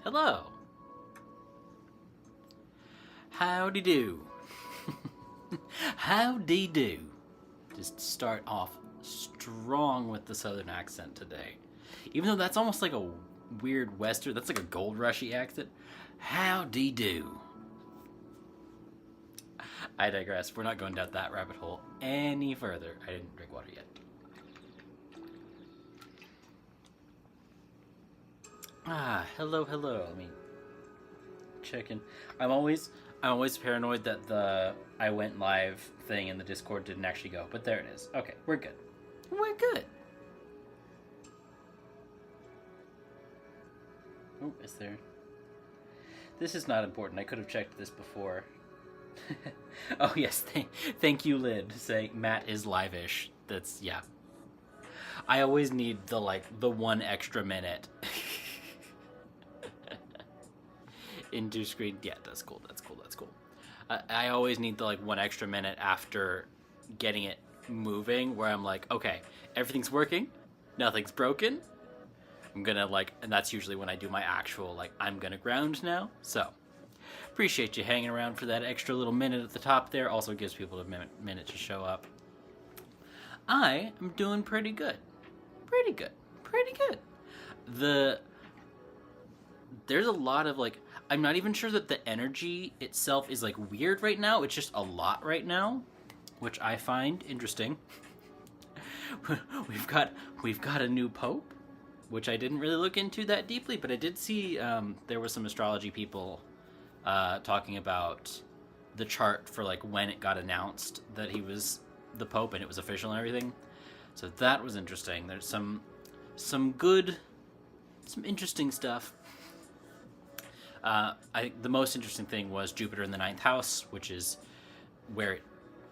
Hello. Howdy do. Howdy do. Just start off strong with the southern accent today. Even though that's almost like a weird western, that's like a gold rushy accent. Howdy do. I digress. We're not going down that rabbit hole any further. I didn't drink water yet. Hello. I mean, checking. I'm always paranoid that the I went live thing in the Discord didn't actually go, but there it is. Okay, we're good. We're good. Oh, is there? This is not important. I could have checked this before. Oh yes, thank you, Lid. Saying Matt is live-ish. That's yeah. I always need the one extra minute. Into screen. Yeah, that's cool. I always need the one extra minute after getting it moving where I'm like, okay, everything's working, nothing's broken. I'm gonna and that's usually when I do my actual I'm gonna ground now. So appreciate you hanging around for that extra little minute at the top there. Also gives people a minute to show up. I am doing pretty good. There's a lot of I'm not even sure that the energy itself is weird right now. It's just a lot right now, which I find interesting. We've got a new pope, which I didn't really look into that deeply, but I did see there was some astrology people talking about the chart for when it got announced that he was the pope and it was official and everything. So that was interesting. There's some interesting stuff. I think the most interesting thing was Jupiter in the 9th house, which is where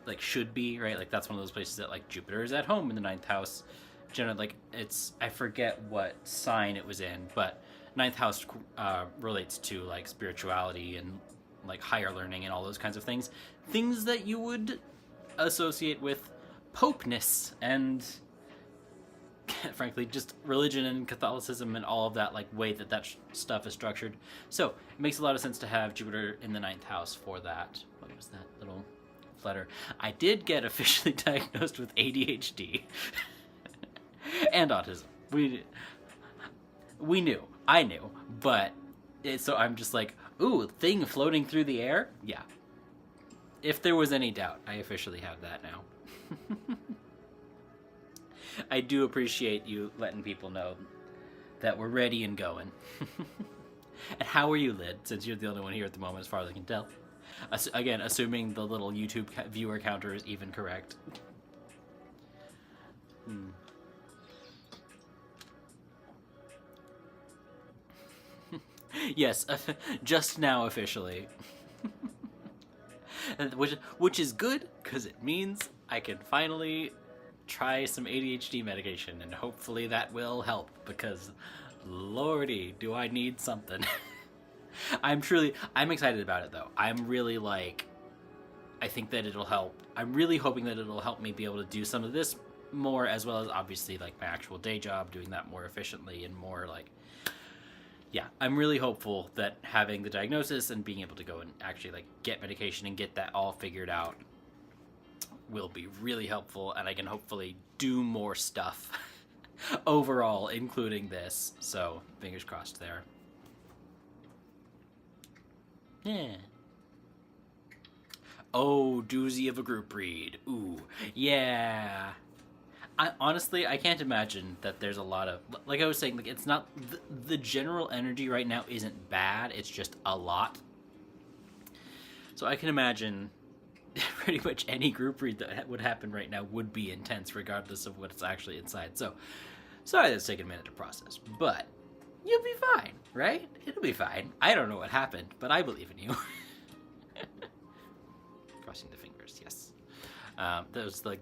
it should be, right? That's one of those places that Jupiter is at home in the 9th house. Generally, it's I forget what sign it was in, but 9th house relates to spirituality and higher learning and all those kinds of things that you would associate with popeness and frankly just religion and Catholicism and all of that way that stuff is structured. So it makes a lot of sense to have Jupiter in the 9th house for that. What was that little flutter? I did get officially diagnosed with ADHD and autism. I knew, but so I'm just ooh, thing floating through the air? Yeah. If there was any doubt, I officially have that now. I do appreciate you letting people know that we're ready and going. And how are you, Lid, since you're the only one here at the moment as far as I can tell? Again, assuming the little YouTube viewer counter is even correct. Yes, just now officially. Which is good, because it means I can finally try some ADHD medication, and hopefully that will help, because lordy, do I need something. I'm excited about it, though. I'm really I think that it'll help. I'm really hoping that it'll help me be able to do some of this more, as well as obviously my actual day job, doing that more efficiently and more yeah, I'm really hopeful that having the diagnosis and being able to go and actually get medication and get that all figured out will be really helpful, and I can hopefully do more stuff overall, including this. So fingers crossed there. Yeah. Oh, doozy of a group read. Ooh, yeah. I can't imagine that there's a lot of I was saying, it's not the general energy right now isn't bad. It's just a lot. So I can imagine pretty much any group read that would happen right now would be intense, regardless of what's actually inside. So sorry that's taking a minute to process, but you'll be fine, right? It'll be fine. I don't know what happened, but I believe in you. Crossing the fingers, yes. That was the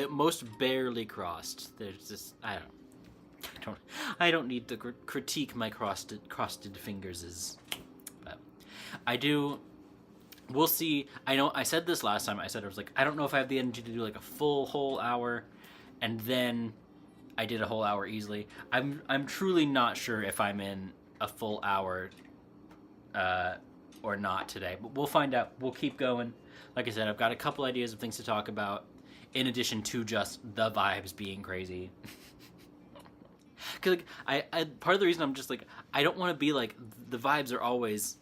most barely crossed. There's just I don't need to critique my crossed fingers, but I do. We'll see. I know I said this last time. I said I was I don't know if I have the energy to do a full whole hour, and then I did a whole hour easily. I'm truly not sure if I'm in a full hour or not today, but we'll find out. We'll keep going. Like I said, I've got a couple ideas of things to talk about, in addition to just the vibes being crazy. Cause like, I part of the reason I'm just like, I don't want to be like, the vibes are always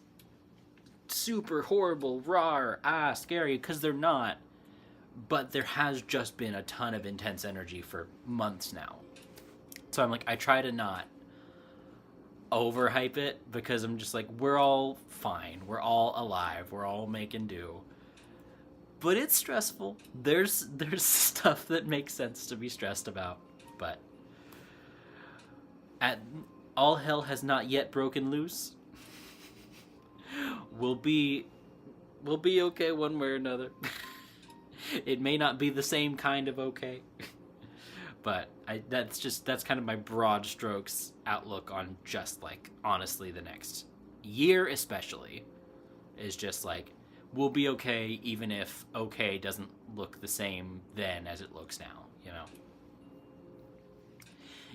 super horrible, raw, scary, because they're not. But there has just been a ton of intense energy for months now. So I'm like, I try to not overhype it, because I'm just like, we're all fine, we're all alive, we're all making do. But it's stressful. There's stuff that makes sense to be stressed about, but all hell has not yet broken loose. We'll be okay one way or another. It may not be the same kind of okay. But that's kind of my broad strokes outlook on just like, honestly, the next year especially is just like, we'll be okay even if okay doesn't look the same then as it looks now, you know?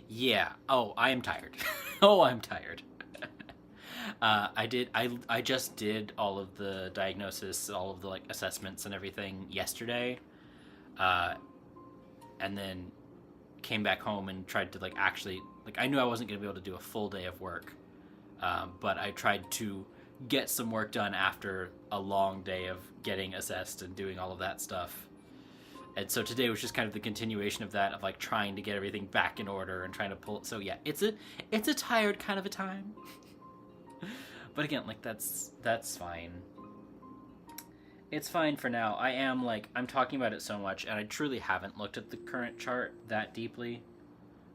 Yeah. Oh, I am tired. Oh, I'm tired. I just did all of the diagnosis, all of the like assessments and everything yesterday, and then came back home and tried to like actually, like, I knew I wasn't gonna be able to do a full day of work, but I tried to get some work done after a long day of getting assessed and doing all of that stuff. And so today was just kind of the continuation of that, of like trying to get everything back in order and trying to pull. So yeah, it's a tired kind of a time. But again, like that's fine. It's fine for now. I'm talking about it so much, and I truly haven't looked at the current chart that deeply.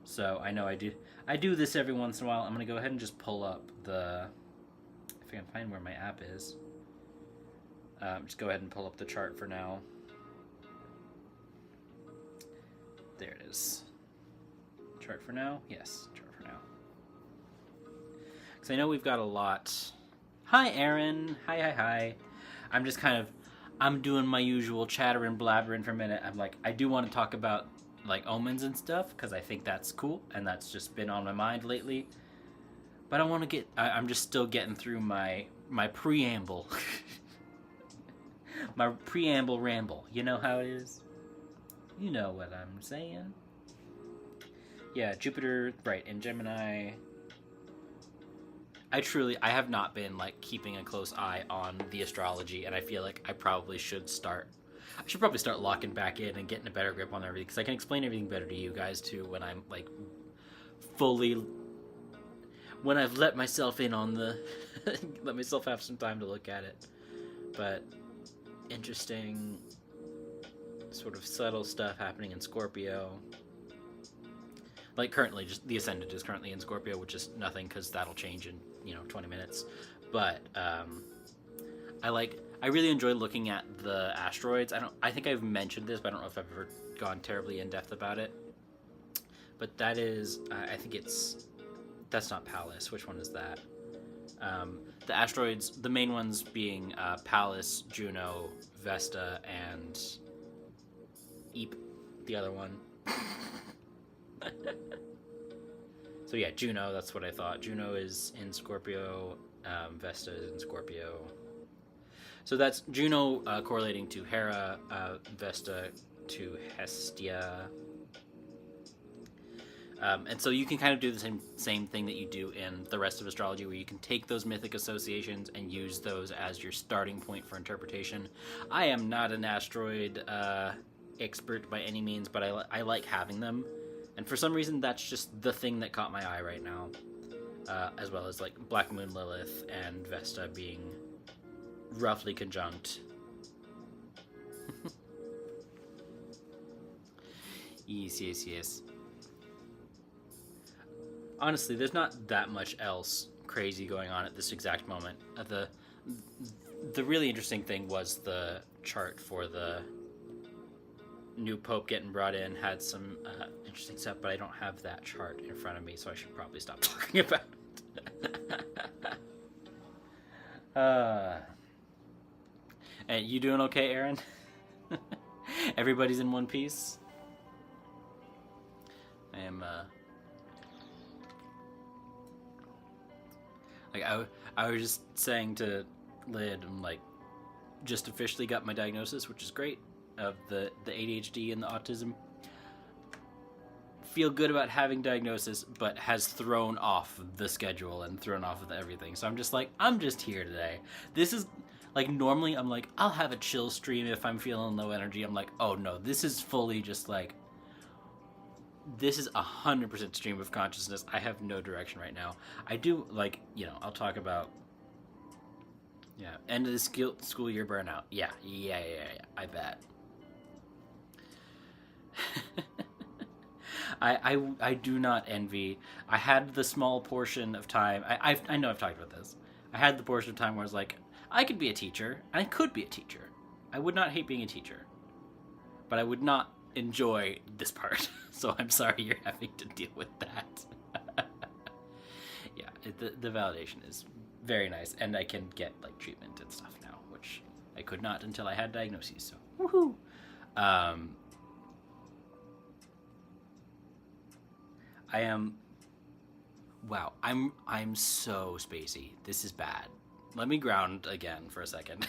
So I know I do this every once in a while. I'm gonna go ahead and just pull up if I can find where my app is. Just go ahead and pull up the chart for now. There it is. Chart for now? Yes, chart for now. Because I know we've got a lot. Hi, Aaron. Hi. I'm doing my usual chattering, blabbering for a minute. I'm like, I do want to talk about like omens and stuff, because I think that's cool, and that's just been on my mind lately. But I'm just still getting through my preamble. My preamble ramble. You know how it is? You know what I'm saying. Yeah, Jupiter, right, in Gemini. I have not been like keeping a close eye on the astrology, and I feel like I should probably start locking back in and getting a better grip on everything, because I can explain everything better to you guys too when I'm like when I've let myself in on let myself have some time to look at it. But interesting sort of subtle stuff happening in Scorpio. Like currently, just the ascendant is currently in Scorpio, which is nothing because that'll change in 20 minutes. But I really enjoy looking at the asteroids. I think I've mentioned this, but I don't know if I've ever gone terribly in depth about it. But that is, that's not Pallas. Which one is that? The asteroids, the main ones being Pallas, Juno, Vesta, and Eep, the other one. So yeah, Juno, that's what I thought. Juno is in Scorpio, Vesta is in Scorpio. So that's Juno correlating to Hera, Vesta to Hestia. And so you can kind of do the same thing that you do in the rest of astrology, where you can take those mythic associations and use those as your starting point for interpretation. I am not an asteroid expert by any means, but I like having them. And for some reason, that's just the thing that caught my eye right now. As well as like Black Moon Lilith and Vesta being roughly conjunct. Yes. Honestly, there's not that much else crazy going on at this exact moment. The really interesting thing was the chart for the new pope getting brought in had some interesting stuff, but I don't have that chart in front of me, so I should probably stop talking about it. And you doing okay, Aaron? Everybody's in one piece? I am Like I was just saying to Lid, I'm like, just officially got my diagnosis, which is great, of the ADHD and the autism. Feel good about having diagnosis, but has thrown off the schedule and thrown off of everything. So I'm just like, I'm just here today. This is like, normally I'm like, I'll have a chill stream if I'm feeling low energy. I'm like, oh no, this is fully just like, this is 100% stream of consciousness. I have no direction right now. I do, like, you know, I'll talk about, yeah, end of the school year burnout. Yeah. I bet. I do not envy. I had the small portion of time. I know I've talked about this. I had the portion of time where I was like, I could be a teacher. I could be a teacher. I would not hate being a teacher, but I would not enjoy this part. So I'm sorry you're having to deal with that. Yeah, the validation is very nice, and I can get like treatment and stuff now, which I could not until I had diagnoses. So woohoo! I am. Wow, I'm so spacey. This is bad. Let me ground again for a second.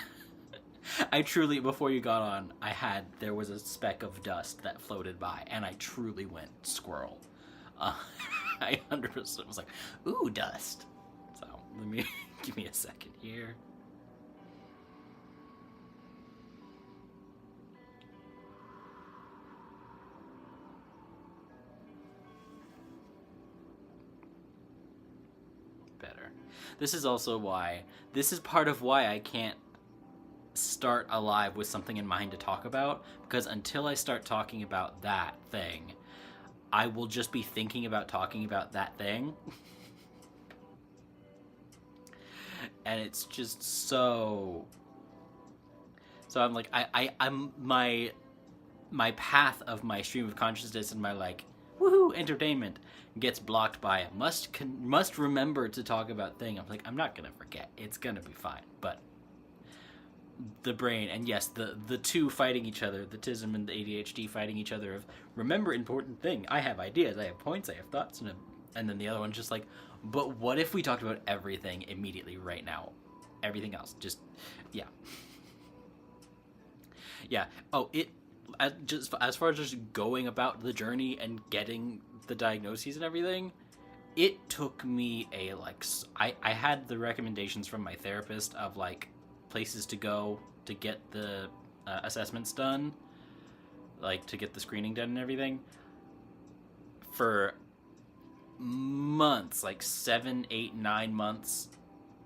I truly, before you got on, there was a speck of dust that floated by, and I truly went squirrel. I 100% was like, ooh, dust. So let me give me a second here. Better. This is part of why I can't start a live with something in mind to talk about, because until I start talking about that thing, I will just be thinking about talking about that thing. And it's just so I'm like, I'm my path of my stream of consciousness and my like woohoo entertainment gets blocked by must remember to talk about thing. I'm like, I'm not gonna forget, it's gonna be fine. But the brain, and yes, the two fighting each other, the TISM and the ADHD fighting each other of remember important thing. I have ideas, I have points, I have thoughts, and then the other one's just like, but what if we talked about everything immediately right now? Everything else, just yeah. Oh, just as far as just going about the journey and getting the diagnoses and everything, it took me I had the recommendations from my therapist of like places to go to get the assessments done, like to get the screening done and everything, for months, like 7, 8, 9 months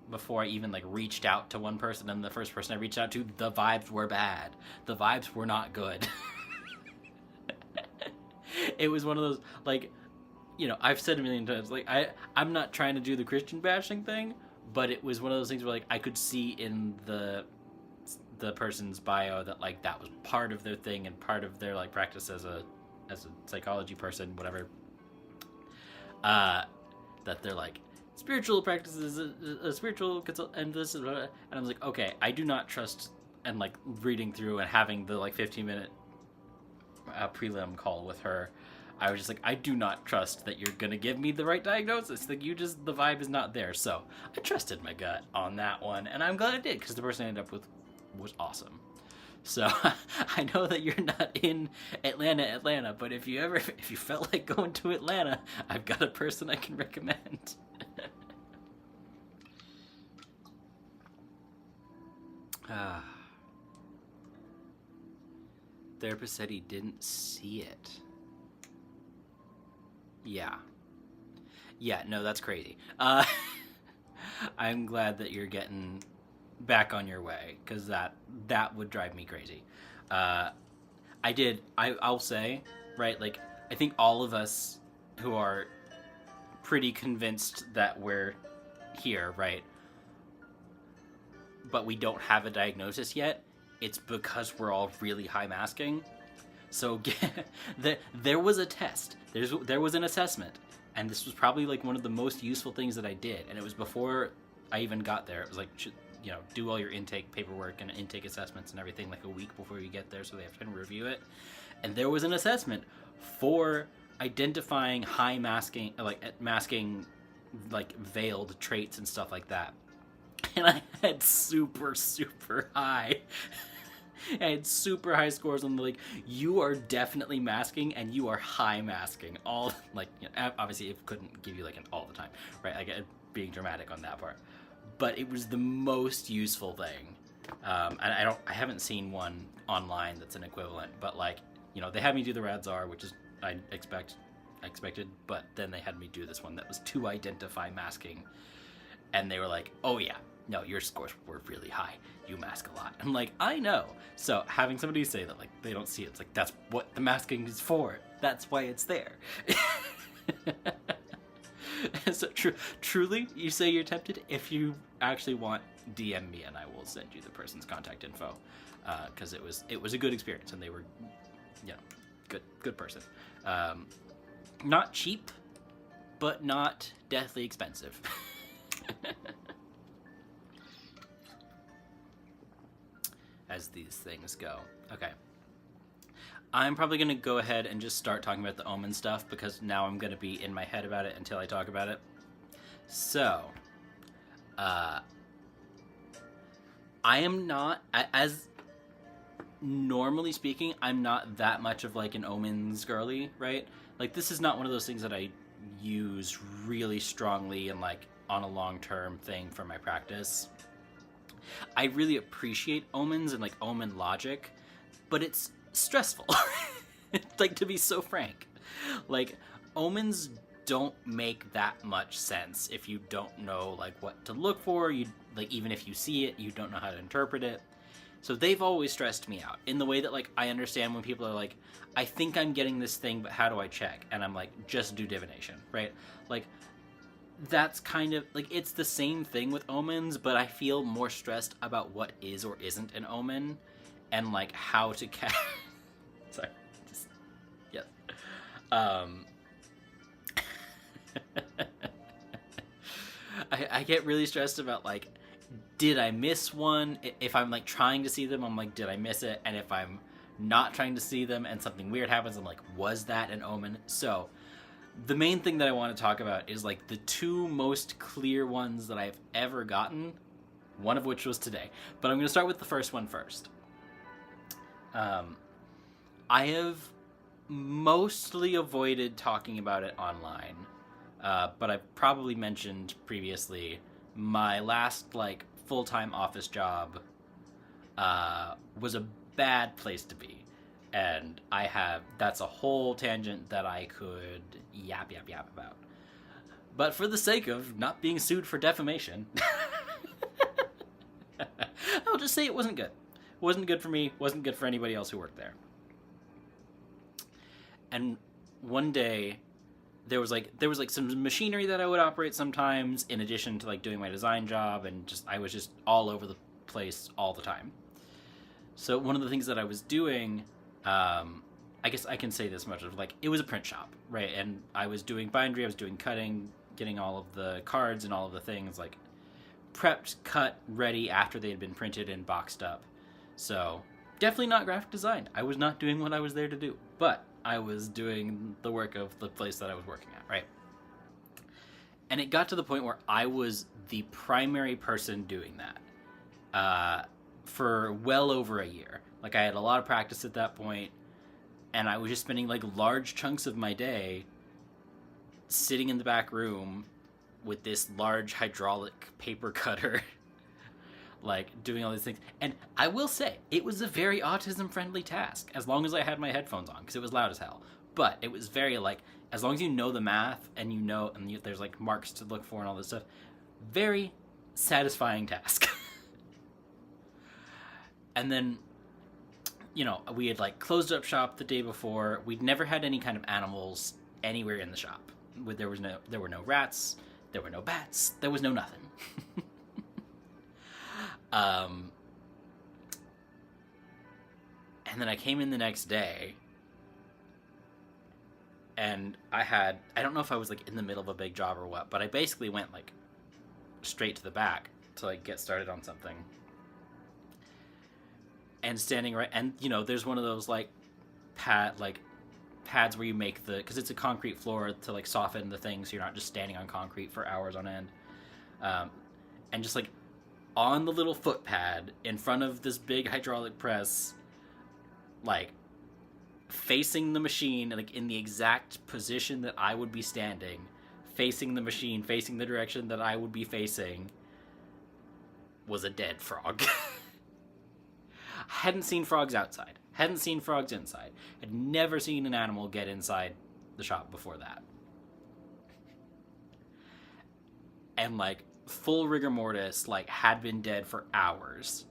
before I even like reached out to one person. And the first person I reached out to, the vibes were bad. The vibes were not good. It was one of those, like, you know, I've said a million times, like, I'm not trying to do the Christian bashing thing, but it was one of those things where like I could see in the person's bio that like that was part of their thing and part of their like practice as a psychology person, whatever. That they're like spiritual practices, a spiritual consult, and this is, and I was like, okay, I do not trust. And like reading through and having the like 15-minute prelim call with her, I was just like, I do not trust that you're gonna give me the right diagnosis. Like, the vibe is not there. So I trusted my gut on that one, and I'm glad I did, because the person I ended up with was awesome. So I know that you're not in Atlanta, but if you felt like going to Atlanta, I've got a person I can recommend. Therapist said he didn't see it. Yeah, no, that's crazy. I'm glad that you're getting back on your way, because that would drive me crazy. I'll say, right, like, I think all of us who are pretty convinced that we're here, right, but we don't have a diagnosis yet, it's because we're all really high masking. So there was a test, there was an assessment, and this was probably like one of the most useful things that I did, and it was before I even got there. It was like, you know, do all your intake paperwork and intake assessments and everything like a week before you get there, so they have time to review it. And there was an assessment for identifying high masking, like masking like veiled traits and stuff like that. And I had super, super high. I had super high scores on the, like, you are definitely masking and you are high masking. All, like, you know, obviously it couldn't give you like an all the time, right? Like being dramatic on that part. But it was the most useful thing. And I haven't seen one online that's an equivalent, but like, you know, they had me do the Radzar, which is I expected, but then they had me do this one that was to identify masking, and they were like, oh yeah, no, your scores were really high, you mask a lot. I'm like, I know. So having somebody say that, like, they don't see it, it's like, that's what the masking is for, that's why it's there. So truly, you say you're tempted. If you actually want, DM me and I will send you the person's contact info, because it was a good experience and they were, you know, good person. Not cheap, but not deathly expensive. As these things go. Okay. I'm probably going to go ahead and just start talking about the Omen stuff, because now I'm going to be in my head about it until I talk about it. So, I am not, as normally speaking, I'm not that much of like an Omens girly, right? Like, this is not one of those things that I use really strongly and like on a long-term thing for my practice. I really appreciate omens and like omen logic, but it's stressful. Like, to be so frank, like, omens don't make that much sense if you don't know like what to look for. You, like, even if you see it, you don't know how to interpret it. So they've always stressed me out in the way that, like, I understand when people are like, I think I'm getting this thing, but how do I check? And I'm like, just do divination, right? Like, that's kind of, like, it's the same thing with omens, but I feel more stressed about what is or isn't an omen, and, like, how to cast... Sorry. Just... Yes. I get really stressed about, like, did I miss one? If I'm, like, trying to see them, I'm like, did I miss it? And if I'm not trying to see them and something weird happens, I'm like, was that an omen? So, the main thing that I want to talk about is, like, the two most clear ones that I've ever gotten, one of which was today. But I'm going to start with the first one first. I have mostly avoided talking about it online, but I've probably mentioned previously my last, like, full-time office job was a bad place to be. And that's a whole tangent that I could yap about. But for the sake of not being sued for defamation, I'll just say it wasn't good. It wasn't good for me, wasn't good for anybody else who worked there. And one day, there was some machinery that I would operate sometimes, in addition to, like, doing my design job, and I was just all over the place all the time. So one of the things that I was doing, I guess I can say this much of, like, it was a print shop, right? And I was doing bindery, I was doing cutting, getting all of the cards and all of the things, like, prepped, cut, ready after they had been printed and boxed up. So, definitely not graphic design. I was not doing what I was there to do, but I was doing the work of the place that I was working at, right? And it got to the point where I was the primary person doing that for well over a year. Like, I had a lot of practice at that point, and I was just spending, like, large chunks of my day sitting in the back room with this large hydraulic paper cutter, like, doing all these things. And I will say, it was a very autism-friendly task, as long as I had my headphones on, because it was loud as hell. But it was very, like, as long as you know the math, and you know, and there's, like, marks to look for and all this stuff, very satisfying task. And then, you know, we had, like, closed up shop the day before. We'd never had any kind of animals anywhere in the shop. There were no rats, there were no bats, there was no nothing. And then I came in the next day, and I don't know if I was, like, in the middle of a big job or what, but I basically went, like, straight to the back to, like, get started on something. And standing right, and, you know, there's one of those, like, pads where you make because it's a concrete floor to like soften the thing, so you're not just standing on concrete for hours on end. And just like on the little foot pad in front of this big hydraulic press, like facing the machine, like in the exact position that I would be standing, facing the machine, facing the direction that I would be facing, was a dead frog. Hadn't seen frogs outside. Hadn't seen frogs inside. Had never seen an animal get inside the shop before that. And like full rigor mortis, like had been dead for hours,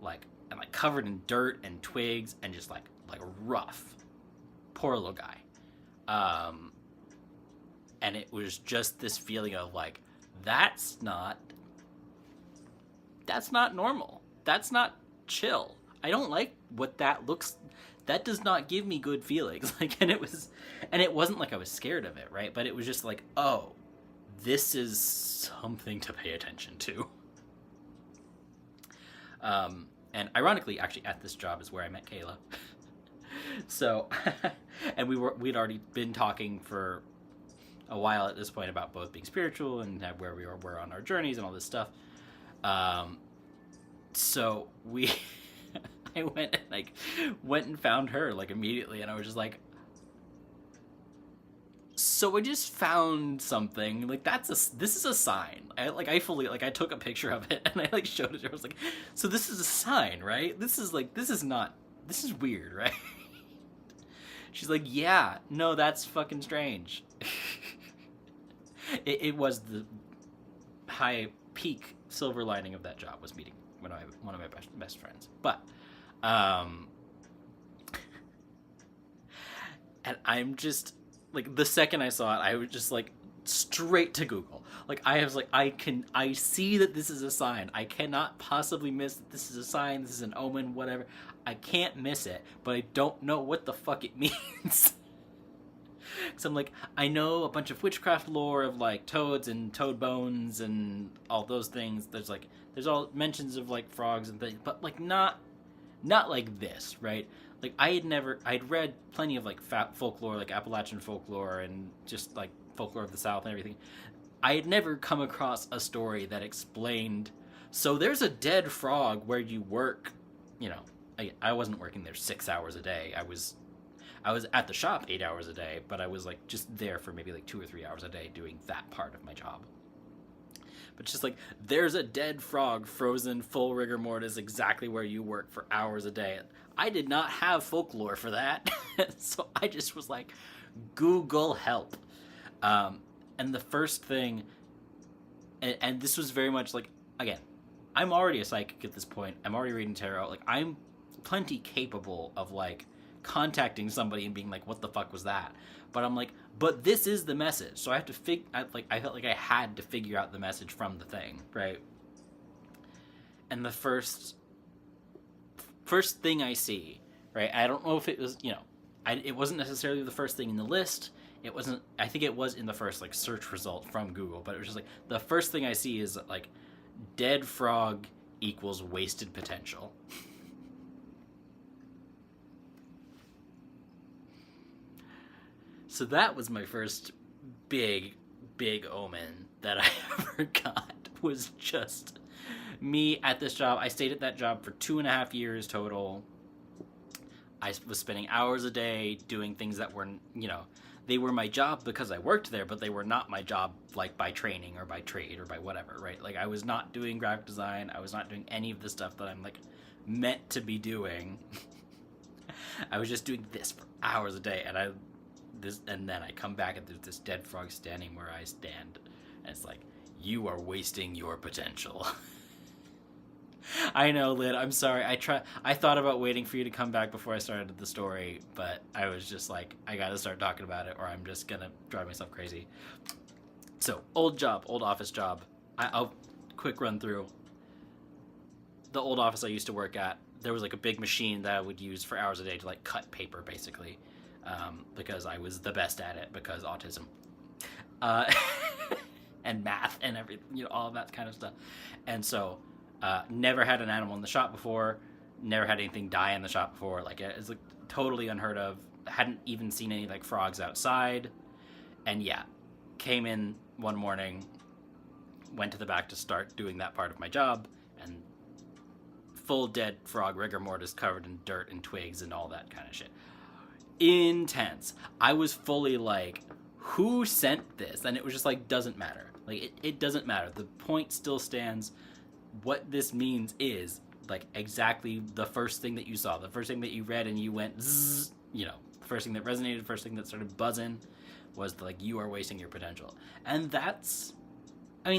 like and like covered in dirt and twigs and just like rough. Poor little guy. And it was just this feeling of like, that's not normal. That's not chill. I don't like what that looks. That does not give me good feelings. Like, and it wasn't like I was scared of it, right? But it was just like, oh, this is something to pay attention to. And ironically, actually, at this job is where I met Kayla. So, and we'd already been talking for a while at this point about both being spiritual and where we were on our journeys and all this stuff. So I went and found her like immediately, and I was just like, so I just found something, like this is a sign. I fully I took a picture of it and I like showed it to her. I was like, so this is a sign, right? This is weird, right? She's like, yeah, no, that's fucking strange. It was the high peak silver lining of that job was meeting one of my best friends. But and I'm just like, the second I saw it, I was just like straight to Google. Like I was like, I see that this is a sign. I cannot possibly miss that this is a sign. This is an omen, whatever. I can't miss it, but I don't know what the fuck it means. Because I'm like, I know a bunch of witchcraft lore of like toads and toad bones and all those things. There's all mentions of like frogs and things, but like not like this, right? Like I'd read plenty of like folklore, like Appalachian folklore and just like folklore of the South and everything. I had never come across a story that explained, so there's a dead frog where you work, you know, I wasn't working there 6 hours a day. I was at the shop 8 hours a day, but I was like just there for maybe like 2 or 3 hours a day doing that part of my job. But just like, there's a dead frog frozen full rigor mortis exactly where you work for hours a day. I did not have folklore for that. So I just was like, Google help. And the first thing, and this was very much like, again, I'm already a psychic at this point. I'm already reading tarot. Like, I'm plenty capable of like contacting somebody and being like, what the fuck was that? But I'm like, but this is the message. So I have to I felt like I had to figure out the message from the thing, right? And the first thing I see, right? I don't know if it was, you know, it wasn't necessarily the first thing in the list. It wasn't, I think it was in the first like search result from Google, but it was just like, the first thing I see is like, dead frog equals wasted potential. So that was my first big omen that I ever got, was just me at this job. I stayed at that job for 2.5 years total. I was spending hours a day doing things that were, you know, they were my job because I worked there, but they were not my job, like, by training or by trade or by whatever, right? Like, I was not doing graphic design. I was not doing any of the stuff that I'm, like, meant to be doing. I was just doing this for hours a day, and then I come back and there's this dead frog standing where I stand, and it's like, you are wasting your potential. I know, Lyd, I'm sorry. I thought about waiting for you to come back before I started the story, but I was just like, I gotta start talking about it or I'm just gonna drive myself crazy. So, old office job. I'll quick run through. The old office I used to work at, there was like a big machine that I would use for hours a day to like cut paper, basically, because I was the best at it, because autism. And math and everything, you know, all of that kind of stuff. And so, never had an animal in the shop before, never had anything die in the shop before. Like, it's like totally unheard of. hadn't even seen any like frogs outside. And yeah, came in one morning, went to the back to start doing that part of my job, and full dead frog rigor mortis covered in dirt and twigs and all that kind of shit. Intense. I was fully like, who sent this? And it was just like, doesn't matter. Like, it doesn't matter. The point still stands. What this means is, like, exactly the first thing that you saw, the first thing that you read and you went, zzz, you know, the first thing that resonated, the first thing that started buzzing was, like, you are wasting your potential. And that's, I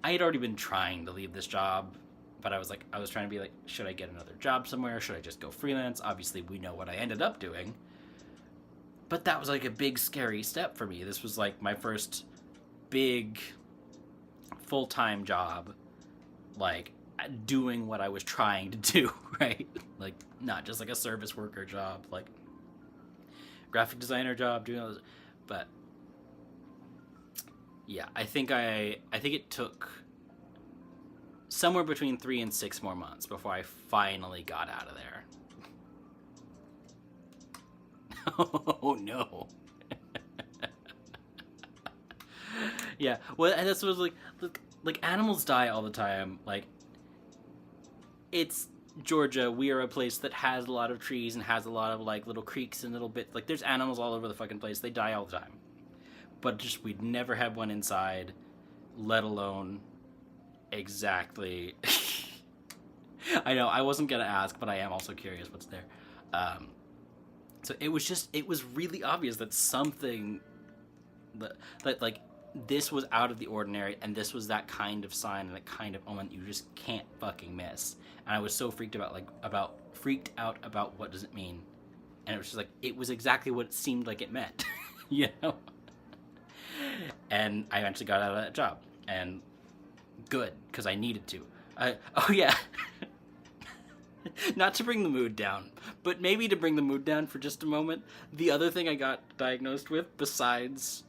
had already been trying to leave this job, but I was trying to be like, should I get another job somewhere? Should I just go freelance? Obviously, we know what I ended up doing. But that was like a big, scary step for me. This was like my first big full-time job, like doing what I was trying to do, right? Like, not just like a service worker job, like graphic designer job, doing all this. But yeah, I think it took somewhere between 3 and 6 more months before I finally got out of there. Oh no. Yeah, well, and that's what was like animals die all the time. Like, it's Georgia. We are a place that has a lot of trees and has a lot of like little creeks and little bits. Like, there's animals all over the fucking place. They die all the time. But just, we'd never had one inside, let alone exactly. I know, I wasn't gonna ask, but I am also curious what's there. So it was really obvious that something that like, this was out of the ordinary, and this was that kind of sign and that kind of moment you just can't fucking miss. And I was so freaked out about what does it mean, and it was just like, it was exactly what it seemed like it meant, you know. And I eventually got out of that job, and good, because I needed to. Oh yeah. Not to bring the mood down, but maybe to bring the mood down for just a moment. The other thing I got diagnosed with, besides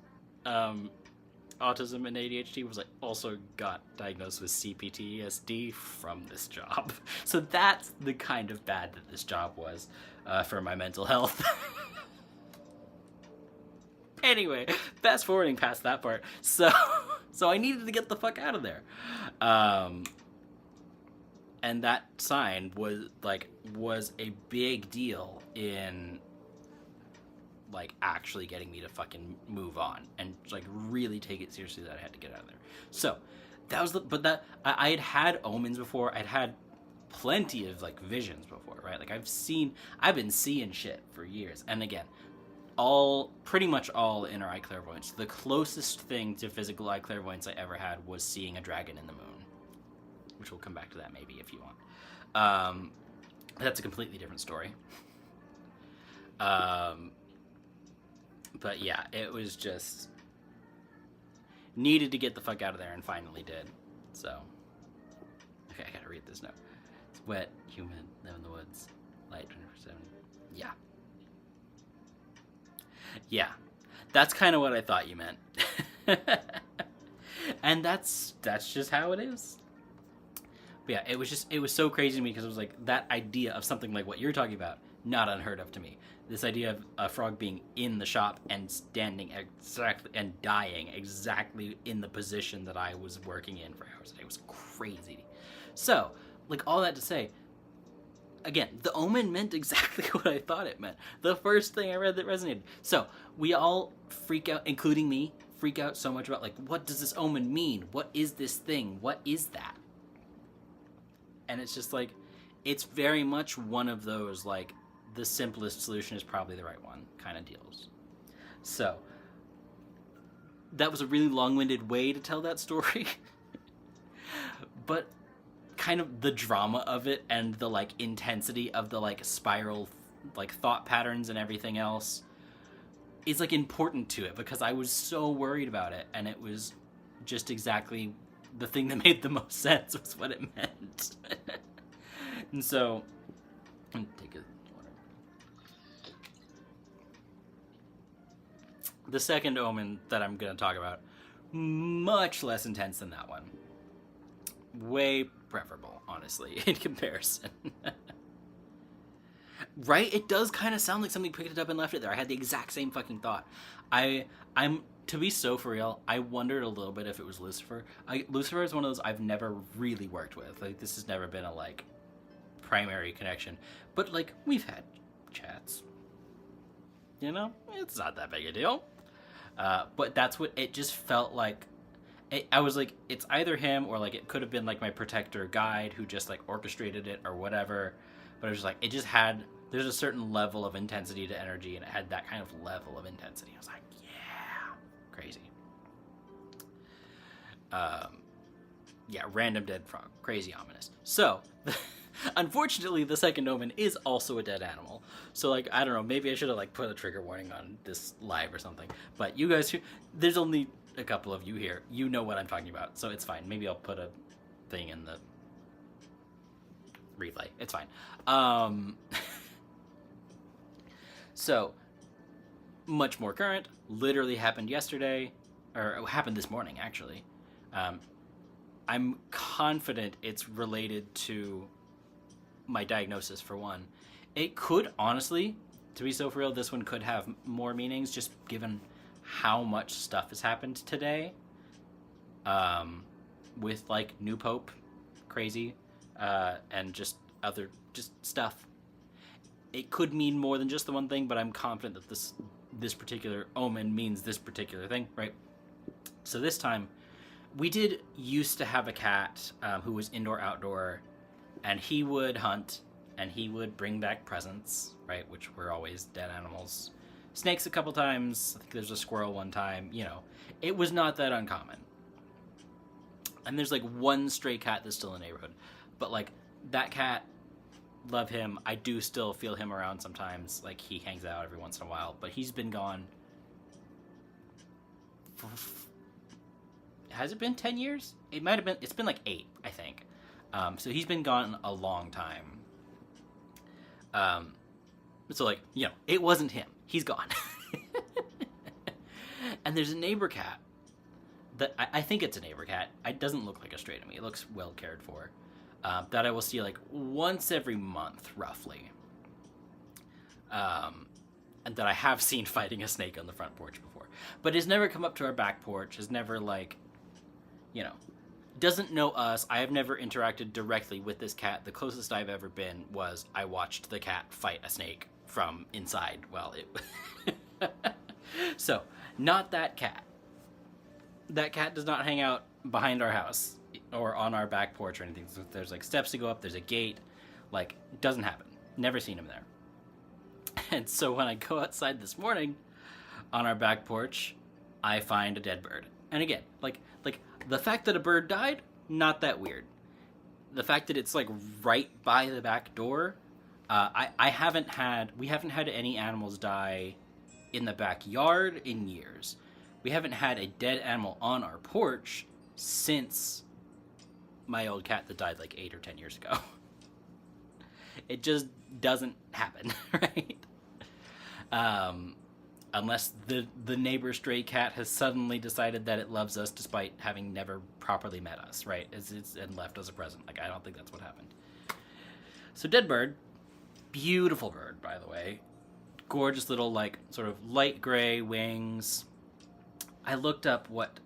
autism and ADHD, was I also got diagnosed with CPTSD from this job. So that's the kind of bad that this job was for my mental health. Anyway, fast forwarding past that part. So I needed to get the fuck out of there. And that sign was a big deal in like actually getting me to fucking move on and like really take it seriously that I had to get out of there. So that was I had omens before. I'd had plenty of like visions before, right? Like, I've been seeing shit for years. And again, pretty much all inner eye clairvoyance. The closest thing to physical eye clairvoyance I ever had was seeing a dragon in the moon, which we'll come back to that maybe if you want. That's a completely different story. But yeah, it was just needed to get the fuck out of there, and finally did. So, okay, I gotta read this note. It's wet, humid, live in the woods, light 24/7. Yeah. Yeah, that's kind of what I thought you meant. And that's just how it is. But yeah, it was so crazy to me, because it was like, that idea of something like what you're talking about, not unheard of to me. This idea of a frog being in the shop and standing exactly and dying exactly in the position that I was working in for hours a day was crazy. So, like, all that to say, again, the omen meant exactly what I thought it meant. The first thing I read that resonated. So, we all freak out, including me, freak out so much about, like, what does this omen mean? What is this thing? What is that? And it's just like, it's very much one of those, like, the simplest solution is probably the right one kind of deals. So, that was a really long-winded way to tell that story. But kind of the drama of it and the, like, intensity of the, like, spiral, like, thought patterns and everything else is, like, important to it, because I was so worried about it, and it was just exactly the thing that made the most sense was what it meant. And so, I'm gonna take a water. The second omen that I'm gonna talk about, much less intense than that one. Way preferable, honestly, in comparison. Right? It does kind of sound like somebody picked it up and left it there. I had the exact same fucking thought. I'm to be so for real. I wondered a little bit if it was Lucifer. Lucifer is one of those I've never really worked with. Like this has never been a like primary connection, but like we've had chats. You know, it's not that big a deal. But that's what it just felt like. I was like, it's either him or like it could have been like my protector guide who just like orchestrated it or whatever. But it was like it just had there's a certain level of intensity to energy, and it had that kind of level of intensity. I was like, yeah, crazy. Yeah, random dead frog, crazy ominous. So, unfortunately, the second omen is also a dead animal. So, like, I don't know, maybe I should have like put a trigger warning on this live or something. But you guys, there's only a couple of you here. You know what I'm talking about, so it's fine. Maybe I'll put a thing in the replay. It's fine. So, much more current. Literally happened yesterday, or happened this morning, actually. I'm confident it's related to my diagnosis, for one. It could, honestly, to be so for real, this one could have more meanings, just given how much stuff has happened today. With, like, new pope, crazy, and just other, just stuff. It could mean more than just the one thing, but I'm confident that this particular omen means this particular thing, right? So this time, we did used to have a cat who was indoor-outdoor, and he would hunt, and he would bring back presents, right, which were always dead animals. Snakes a couple times, I think there's a squirrel one time, you know. It was not that uncommon. And there's, like, one stray cat that's still in the neighborhood. But, like, that cat, love him. I do still feel him around sometimes. Like, he hangs out every once in a while. But he's been gone. Has it been 10 years? It might have been. It's been like 8, I think. So he's been gone a long time. So, like, you know, it wasn't him. He's gone. And there's a neighbor cat. That I think it's a neighbor cat. It doesn't look like a stray to me. It looks well cared for. That I will see like once every month, roughly. And that I have seen fighting a snake on the front porch before. But has never come up to our back porch, has never like, you know, doesn't know us. I have never interacted directly with this cat. The closest I've ever been was I watched the cat fight a snake from inside. Well, it... So, not that cat. That cat does not hang out behind our house or on our back porch or anything. So there's like steps to go up, there's a gate. Like, doesn't happen. Never seen him there. And so when I go outside this morning on our back porch, I find a dead bird. And again, like the fact that a bird died, not that weird. The fact that it's like right by the back door, we haven't had any animals die in the backyard in years. We haven't had a dead animal on our porch since my old cat that died like 8 or 10 years ago. It just doesn't happen, right? Unless the neighbor stray cat has suddenly decided that it loves us despite having never properly met us, right? And left as a present. Like, I don't think that's what happened. So, dead bird. Beautiful bird, by the way. Gorgeous little, like, sort of light gray wings. I looked up what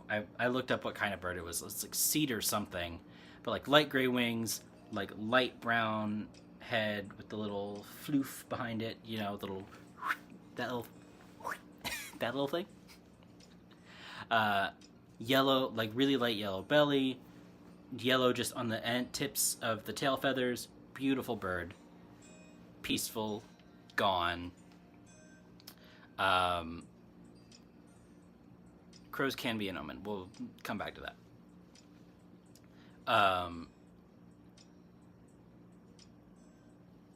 kind of bird it was. It's like cedar something. But, like, light gray wings, like, light brown head with the little floof behind it, you know, that little thing. Yellow, like really light yellow belly, yellow just on the end tips of the tail feathers. Beautiful bird, peaceful, gone. Crows can be an omen. We'll come back to that.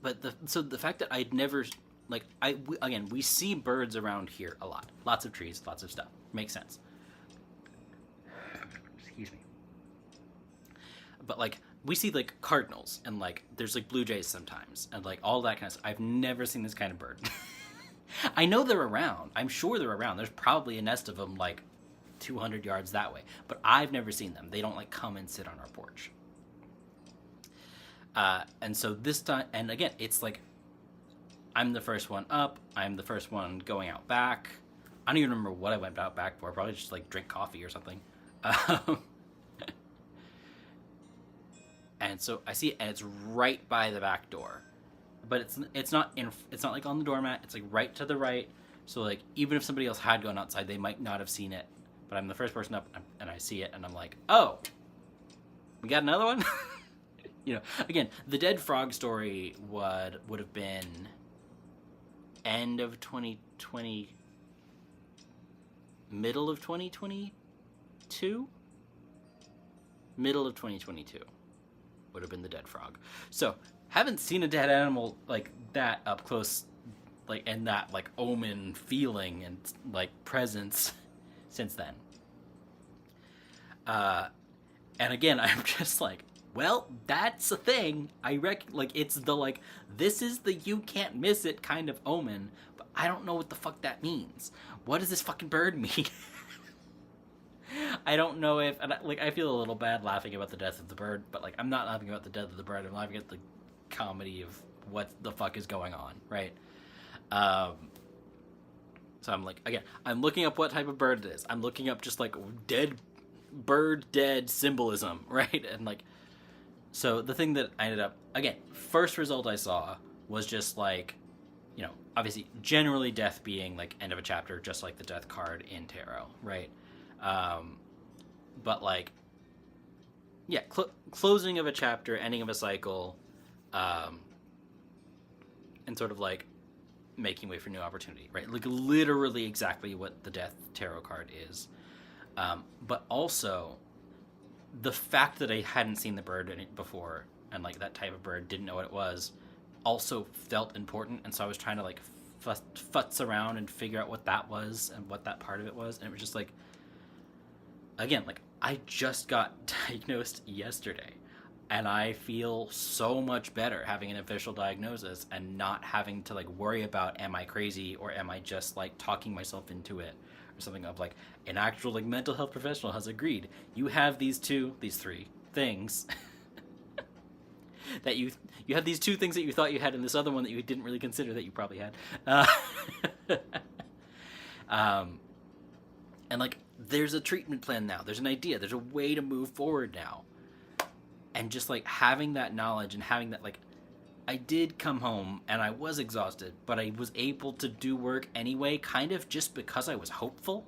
But the fact that I'd never, like, we see birds around here a lot. Lots of trees, lots of stuff. Makes sense. Excuse me. But, like, we see, like, cardinals, and, like, there's, like, blue jays sometimes, and, like, all that kind of stuff. I've never seen this kind of bird. I know they're around. I'm sure they're around. There's probably a nest of them, like, 200 yards that way. But I've never seen them. They don't, like, come and sit on our porch. And so this time, and again, it's like I'm the first one up. I'm the first one going out back. I don't even remember what I went out back for. Probably just like drink coffee or something. Um, and so I see it, and it's right by the back door. But it's not like on the doormat. It's like right to the right. So like even if somebody else had gone outside, they might not have seen it. But I'm the first person up, and I see it, and I'm like, oh, we got another one. Again, the dead frog story would have been end of 2020, middle of 2022, middle of 2022 would have been the dead frog. So haven't seen a dead animal like that up close, like, and that like omen feeling and like presence since then. And again, I'm just like, well, that's a thing. I like it's the like this is the you can't miss it kind of omen, but I don't know what the fuck that means. What does this fucking bird mean? I don't know if, and I feel a little bad laughing about the death of the bird, but like I'm not laughing about the death of the bird. I'm laughing at the comedy of what the fuck is going on, right? So I'm like, again, I'm looking up what type of bird it is. I'm looking up just like dead symbolism, right? And like, so the thing that I ended up, again, first result I saw was just like, obviously generally death being like end of a chapter, just like the death card in tarot, right? But like, yeah, closing of a chapter, ending of a cycle, and sort of like making way for new opportunity, right? Like literally exactly what the death tarot card is. But also the fact that I hadn't seen the bird in it before, and like that type of bird, didn't know what it was, also felt important. And so I was trying to like futz around and figure out what that was and what that part of it was. And it was just like, again, like I just got diagnosed yesterday, and I feel so much better having an official diagnosis and not having to like worry about, am I crazy or am I just like talking myself into it or something. Of like, an actual like mental health professional has agreed you have these three things that you have these two things that you thought you had, and this other one that you didn't really consider that you probably had. And like, there's a treatment plan now. There's an idea. There's a way to move forward now. And just like having that knowledge and having that, like, I did come home and I was exhausted, but I was able to do work anyway, kind of just because I was hopeful.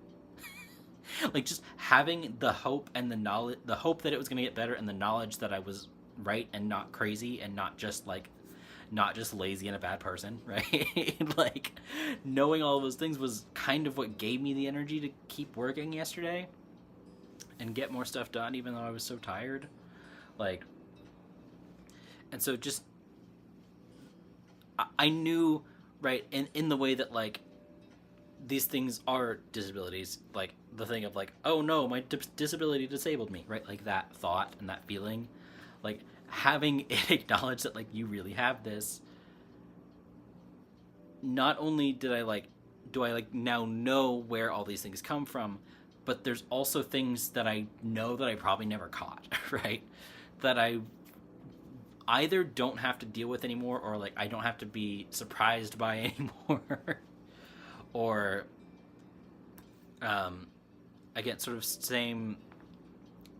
Like just having the hope and the knowledge, the hope that it was going to get better, and the knowledge that I was right and not crazy and not just lazy and a bad person, right? Like knowing all those things was kind of what gave me the energy to keep working yesterday and get more stuff done, even though I was so tired. Like, and so just, I knew, right, in the way that like these things are disabilities, like the thing of like, oh no, my disability disabled me, right? Like that thought and that feeling, like having it acknowledge that like you really have this. Not only do I like now know where all these things come from, but there's also things that I know that I probably never caught, right? That I either don't have to deal with anymore, or like I don't have to be surprised by anymore. Or again, sort of same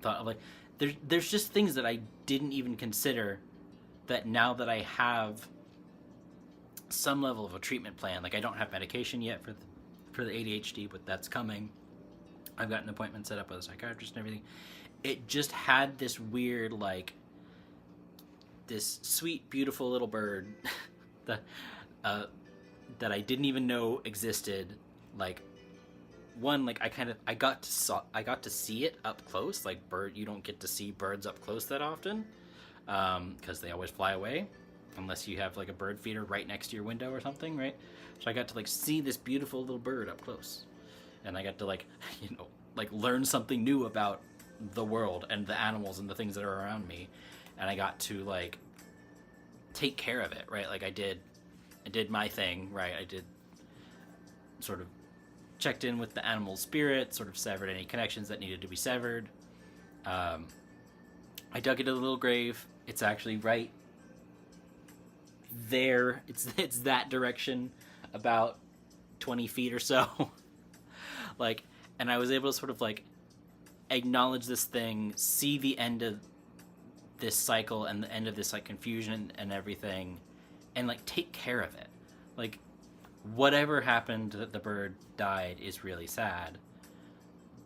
thought of like, there's just things that I didn't even consider, that now that I have some level of a treatment plan, like I don't have medication yet for the ADHD, but that's coming. I've got an appointment set up with a psychiatrist and everything. It just had this weird, like, this sweet, beautiful little bird that I didn't even know existed. Like, one, like I got to see it up close. Like you don't get to see birds up close that often, because they always fly away, unless you have like a bird feeder right next to your window or something, right? So I got to like see this beautiful little bird up close, and I got to like, like learn something new about the world and the animals and the things that are around me, and I got to like take care of it, right? Like I did my thing, right? I did sort of checked in with the animal spirit, sort of severed any connections that needed to be severed. I dug into the little grave. It's actually right there. It's that direction, about 20 feet or so. Like, and I was able to sort of like acknowledge this thing, see the end of this cycle and the end of this like confusion and everything, and like take care of it. Like, whatever happened that the bird died is really sad,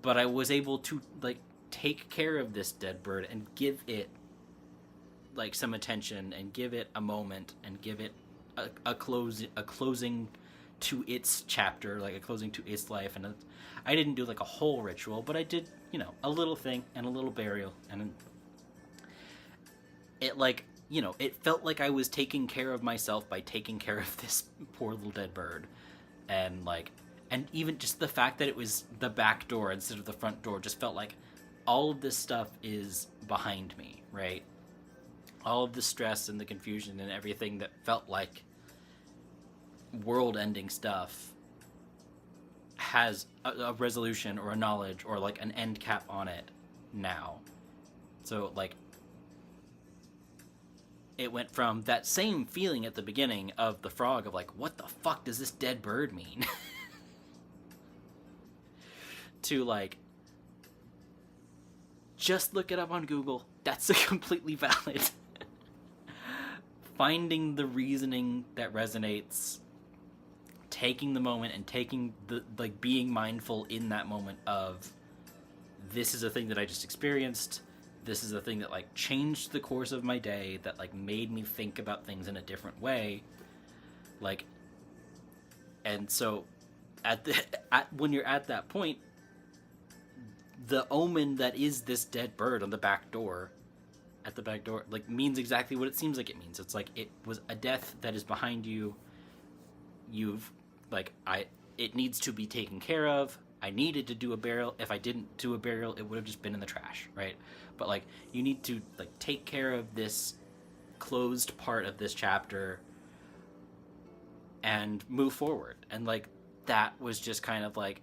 but I was able to like take care of this dead bird and give it like some attention and give it a moment and give it a closing to its chapter, like a closing to its life. And I didn't do like a whole ritual, but I did, you know, a little thing and a little burial, and it like, you know, it felt like I was taking care of myself by taking care of this poor little dead bird. And like, and even just the fact that it was the back door instead of the front door just felt like all of this stuff is behind me, right? All of the stress and the confusion and everything that felt like world-ending stuff has a resolution or a knowledge or like an end cap on it now. So like, it went from that same feeling at the beginning of the frog of like, what the fuck does this dead bird mean? To like, just look it up on Google. That's a completely valid. Finding the reasoning that resonates, taking the moment and taking the, like, being mindful in that moment of, this is a thing that I just experienced. This is a thing that like changed the course of my day, that like made me think about things in a different way. Like, and so when you're at that point, the omen that is this dead bird on the back door, at the back door, like, means exactly what it seems like it means. It's like, it was a death that is behind you. You've, like, it needs to be taken care of. I needed to do a burial. If I didn't do a burial, it would have just been in the trash, right? But like, you need to like take care of this closed part of this chapter and move forward. And like, that was just kind of like,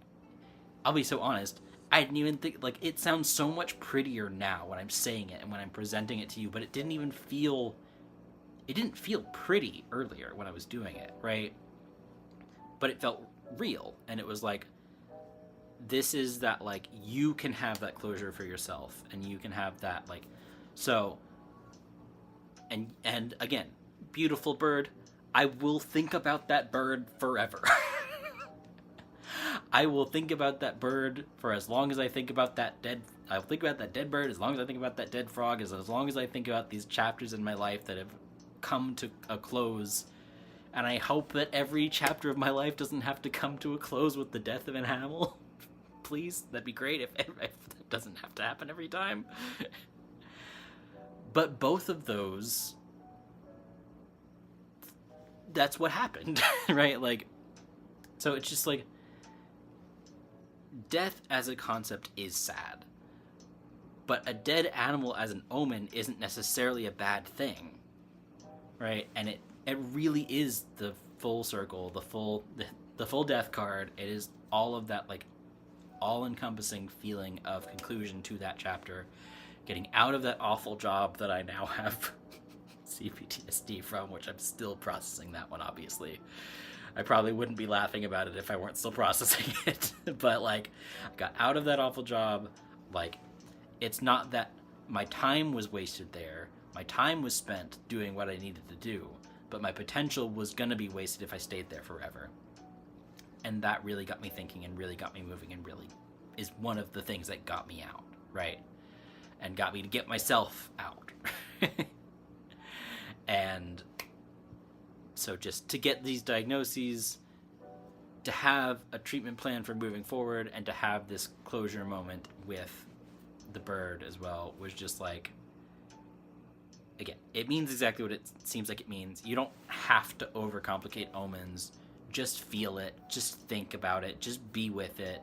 I'll be so honest, I didn't even think, like, it sounds so much prettier now when I'm saying it and when I'm presenting it to you, but it didn't feel pretty earlier when I was doing it, right? But it felt real, and it was like, this is that, like, you can have that closure for yourself, and you can have that, like, so, and again, beautiful bird, I will think about that bird forever. I will think about that bird for as long as I think about that dead, I will think about that dead bird as long as I think about that dead frog, as long as I think about these chapters in my life that have come to a close. And I hope that every chapter of my life doesn't have to come to a close with the death of an animal. Please, that'd be great if that doesn't have to happen every time. But both of those, that's what happened, right? Like, so it's just like, death as a concept is sad, but a dead animal as an omen isn't necessarily a bad thing, right? And it really is the full circle, the full death card. It is all of that, like, all-encompassing feeling of conclusion to that chapter, getting out of that awful job that I now have CPTSD from, which I'm still processing that one, obviously. I probably wouldn't be laughing about it if I weren't still processing it. But, like, I got out of that awful job. Like, it's not that my time was wasted there. My time was spent doing what I needed to do. But my potential was going to be wasted if I stayed there forever. And that really got me thinking and really got me moving and really is one of the things that got me out, right? And got me to get myself out. And so just to get these diagnoses, to have a treatment plan for moving forward, and to have this closure moment with the bird as well was just like, again, it means exactly what it seems like it means. You don't have to overcomplicate omens. Just feel it. Just think about it. Just be with it.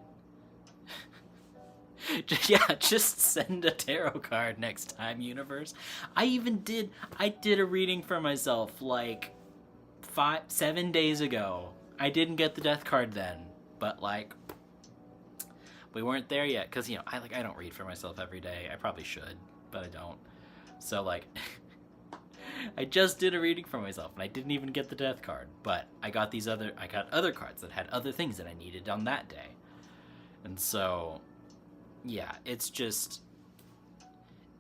Just send a tarot card next time, universe. I did a reading for myself, like, 7 days ago. I didn't get the death card then, but like, we weren't there yet, because, you know, I don't read for myself every day. I probably should, but I don't. So like, I just did a reading for myself, and I didn't even get the death card, but I got other cards that had other things that I needed on that day. And so, yeah, it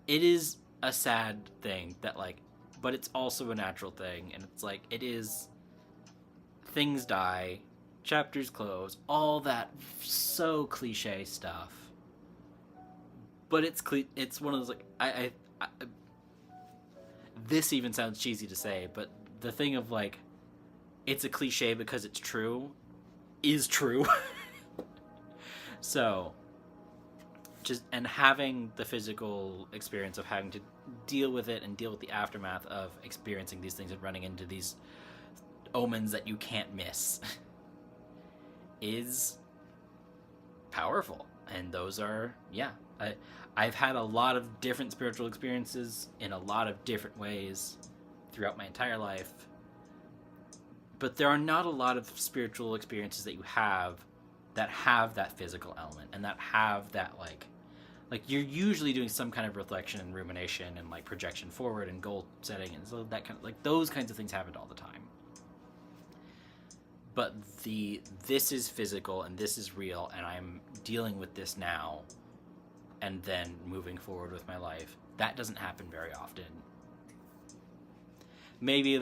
is a sad thing that, like, but it's also a natural thing, and it's like, it is, things die, chapters close, all that so cliche stuff. But it's one of those, like, I this even sounds cheesy to say, but the thing of, like, it's a cliche because it's true is true. So, just, and having the physical experience of having to deal with it and deal with the aftermath of experiencing these things and running into these omens that you can't miss is powerful. And those are, yeah, I've had a lot of different spiritual experiences in a lot of different ways throughout my entire life. But there are not a lot of spiritual experiences that you have that physical element and that have that, like you're usually doing some kind of reflection and rumination and, like, projection forward and goal setting, and so that kind of, like, those kinds of things happen all the time. But this is physical and this is real, and I'm dealing with this now and then moving forward with my life. That doesn't happen very often. Maybe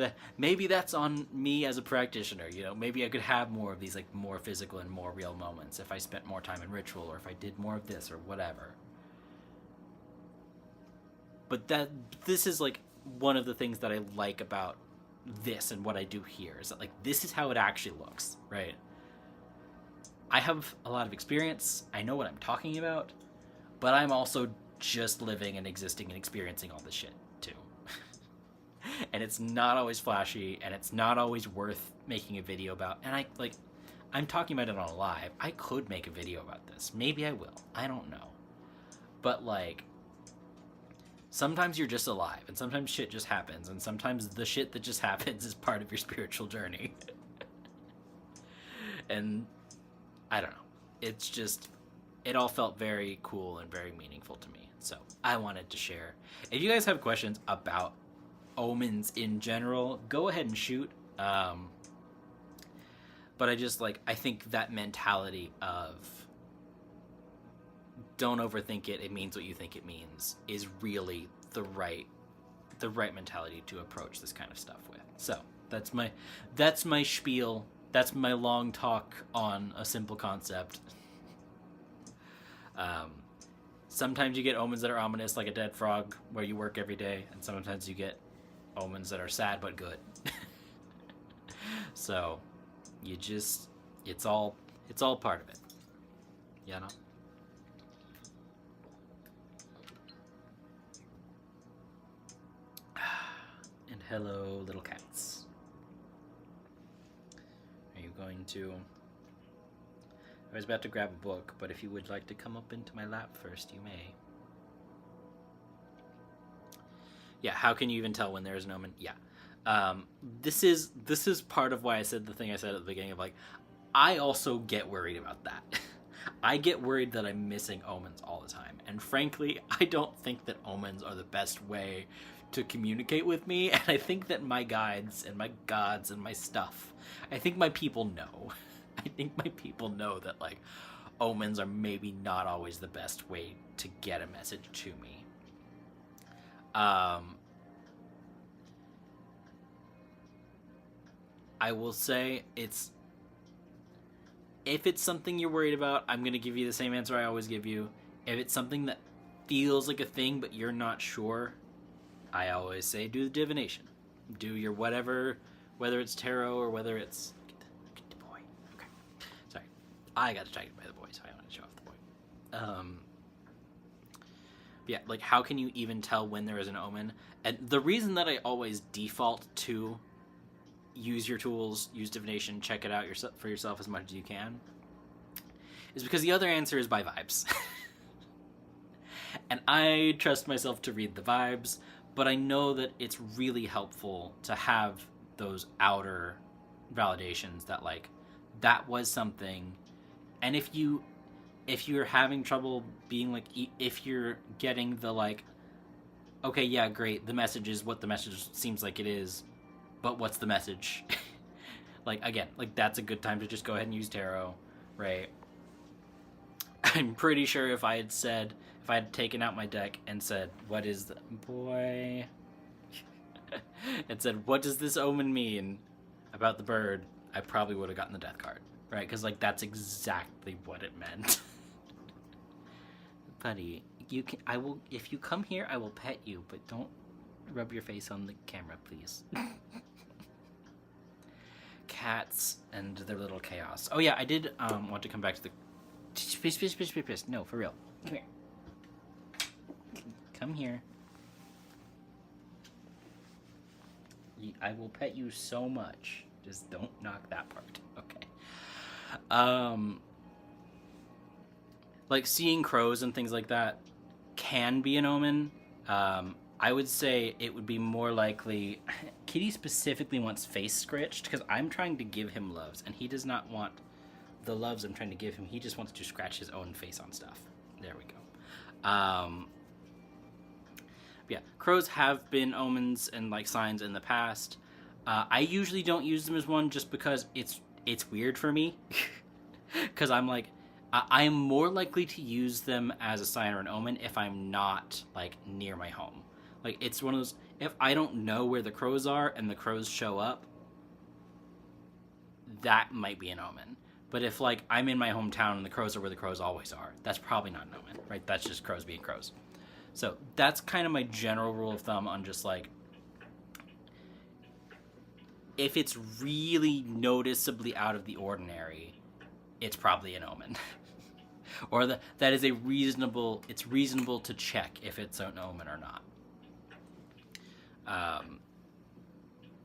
that's on me as a practitioner, you know. Maybe I could have more of these, like, more physical and more real moments if I spent more time in ritual, or if I did more of this or whatever. But this is, like, one of the things that I like about this and what I do here, is that, like, this is how it actually looks, right? I have a lot of experience, I know what I'm talking about, but I'm also just living and existing and experiencing all this shit too. And it's not always flashy, and it's not always worth making a video about. And I'm talking about it on live. I could make a video about this. Maybe I will. I don't know. But, like, sometimes you're just alive, and sometimes shit just happens, and sometimes the shit that just happens is part of your spiritual journey. And I don't know. It's just, it all felt very cool and very meaningful to me. So I wanted to share. If you guys have questions about omens in general, go ahead and shoot. But I just, like, I think that mentality of don't overthink it, it means what you think it means, is really the right mentality to approach this kind of stuff with. So that's my spiel. That's my long talk on a simple concept. Sometimes you get omens that are ominous, like a dead frog where you work every day, and sometimes you get omens that are sad but good. So you just, it's all part of it, you know. And hello, little cats. Are you going to... I was about to grab a book, but if you would like to come up into my lap first, you may. Yeah, how can you even tell when there is an omen? Yeah. This is part of why I said the thing I said at the beginning of, like, I also get worried about that. I get worried that I'm missing omens all the time. And frankly, I don't think that omens are the best way to communicate with me. And I think that my guides and my gods and my stuff, I think my people know. I think my people know that, like, omens are maybe not always the best way to get a message to me. I will say, if it's something you're worried about, I'm going to give you the same answer I always give you. If it's something that feels like a thing but you're not sure, I always say do the divination. Do your whatever, whether it's tarot or whether it's... Get the boy. Okay. Sorry. I got distracted by the boy, so I want to show off the boy. Yeah, like, how can you even tell when there is an omen? And the reason that I always default to use your tools, use divination, check it out for yourself as much as you can, is because the other answer is by vibes. And I trust myself to read the vibes, but I know that it's really helpful to have those outer validations that, like, that was something. And if you're having trouble being, like, if you're getting the, like, okay, yeah, great. The message is what the message seems like it is, but what's the message? Like, again, like, that's a good time to just go ahead and use tarot, right? I'm pretty sure if I had taken out my deck and said, what is the boy? And said, what does this omen mean about the bird? I probably would have gotten the death card, right? Because, like, that's exactly what it meant. Buddy, if you come here, I will pet you, but don't rub your face on the camera, please. Cats and their little chaos. Oh yeah, I did want to come back to the... Piss. No, for real. Come here. Come here. I will pet you so much. Just don't knock that part. Okay. Like, seeing crows and things like that can be an omen. I would say it would be more likely... Kitty specifically wants face scratched, because I'm trying to give him loves, and he does not want the loves I'm trying to give him. He just wants to scratch his own face on stuff. There we go. Yeah, crows have been omens and, like, signs in the past. I usually don't use them as one just because it's weird for me. Because I'm like... I am more likely to use them as a sign or an omen if I'm not, like, near my home. Like, it's one of those, if I don't know where the crows are and the crows show up, that might be an omen. But if, like, I'm in my hometown and the crows are where the crows always are, that's probably not an omen, right? That's just crows being crows. So that's kind of my general rule of thumb on just, like, if it's really noticeably out of the ordinary, it's probably an omen. Or that is it's reasonable to check if it's an omen or not.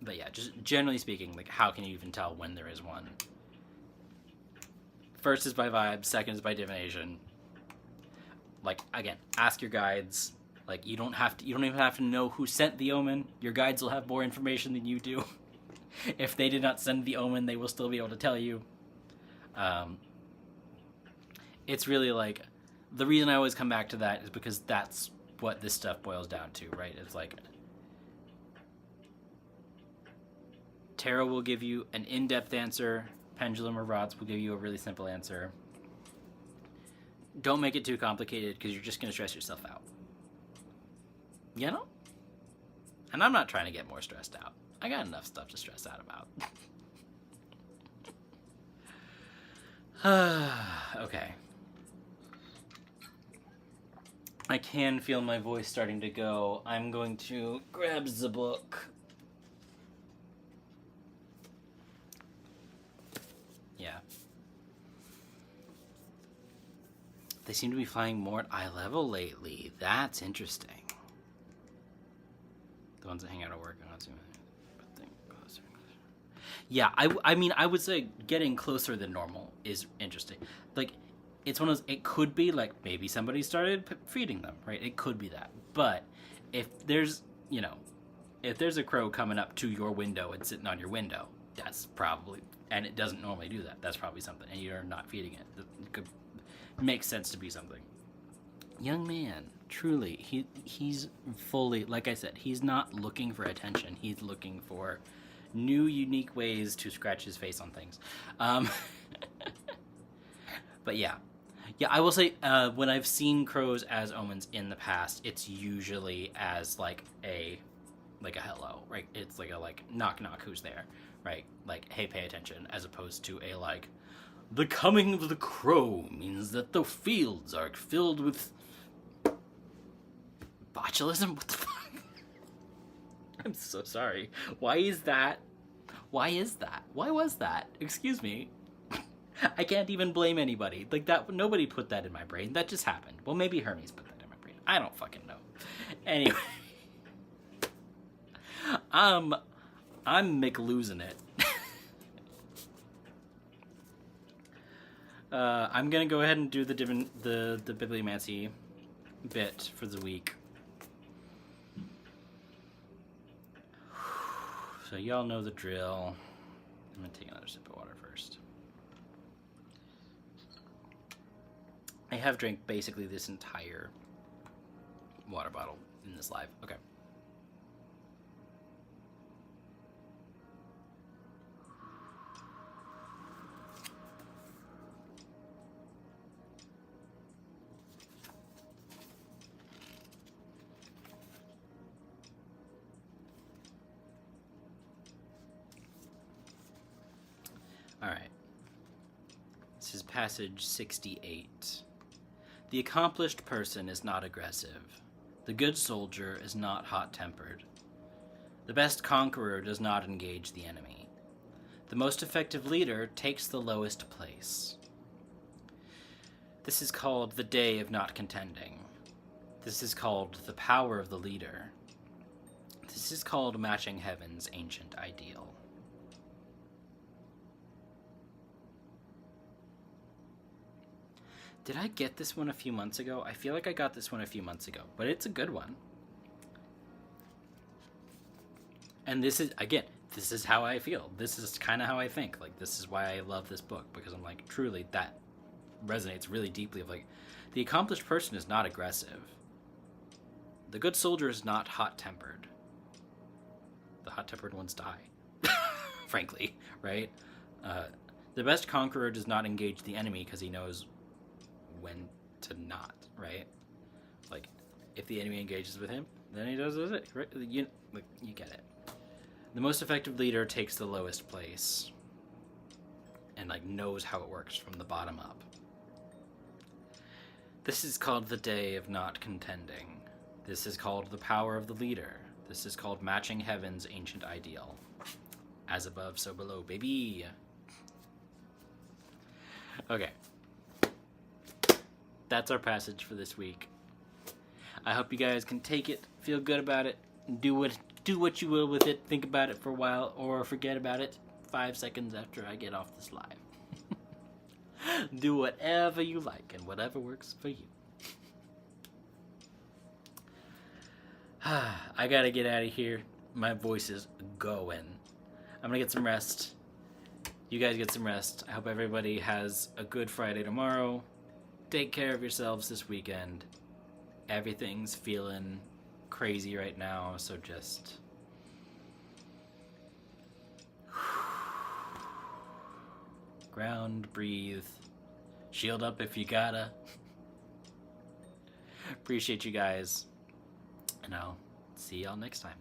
But yeah, just generally speaking, like, how can you even tell when there is one? First is by vibe, second is by divination. Like, again, ask your guides. Like, you don't even have to know who sent the omen. Your guides will have more information than you do. If they did not send the omen, they will still be able to tell you. It's really, like, the reason I always come back to that is because that's what this stuff boils down to, right? It's like, tarot will give you an in-depth answer. Pendulum or rods will give you a really simple answer. Don't make it too complicated, because you're just going to stress yourself out. You know? And I'm not trying to get more stressed out. I got enough stuff to stress out about. Okay. I can feel my voice starting to go. I'm going to grab the book. Yeah. They seem to be flying more at eye level lately. That's interesting. The ones that hang out at work are not too many. But think closer and closer. Yeah, I mean, I would say getting closer than normal is interesting. Like, it's one of those, it could be, like, maybe somebody started feeding them, right? It could be that. But if there's, if there's a crow coming up to your window and sitting on your window, that's probably, and it doesn't normally do that, that's probably something, and you're not feeding it. It could make sense to be something. Young man, truly, he's fully, like I said, he's not looking for attention. He's looking for new, unique ways to scratch his face on things. But yeah. Yeah, I will say, when I've seen crows as omens in the past, it's usually as, like a hello, right? It's like a, like, knock knock, who's there, right? Like, hey, pay attention, as opposed to a, like, the coming of the crow means that the fields are filled with botulism? What the fuck? I'm so sorry. Why is that? Why was that? Excuse me. I can't even blame anybody. Like, that, nobody put that in my brain. That just happened. Well, maybe Hermes put that in my brain. I don't fucking know. Anyway. I'm McLosing it. I'm gonna go ahead and do the bibliomancy bit for the week. So y'all know the drill. I'm gonna take another sip of water first. I have drank basically this entire water bottle in this live. Okay. All right. This is passage 68. The accomplished person is not aggressive. The good soldier is not hot-tempered. The best conqueror does not engage the enemy. The most effective leader takes the lowest place. This is called the day of not contending. This is called the power of the leader. This is called matching heaven's ancient ideal. Did I get this one a few months ago? I feel like I got this one a few months ago, but it's a good one. And this is, again, this is how I feel. This is kind of how I think. Like, this is why I love this book, because I'm like, truly, that resonates really deeply of like, the accomplished person is not aggressive. The good soldier is not hot-tempered. The hot-tempered ones die, frankly, right? The best conqueror does not engage the enemy because he knows when to not, right? Like, if the enemy engages with him, then he does it, right? You get it. The most effective leader takes the lowest place and like knows how it works from the bottom up. This is called the day of not contending. This is called the power of the leader. This is called matching heaven's ancient ideal. As above, so below, baby. Okay. That's our passage for this week. I hope you guys can take it, feel good about it, do what you will with it, think about it for a while, or forget about it 5 seconds after I get off this live. Do whatever you like and whatever works for you. I gotta get out of here. My voice is going. I'm gonna get some rest. You guys get some rest. I hope everybody has a good Friday tomorrow. Take care of yourselves this weekend. Everything's feeling crazy right now, so just ground, breathe, shield up if you gotta. Appreciate you guys, and I'll see y'all next time.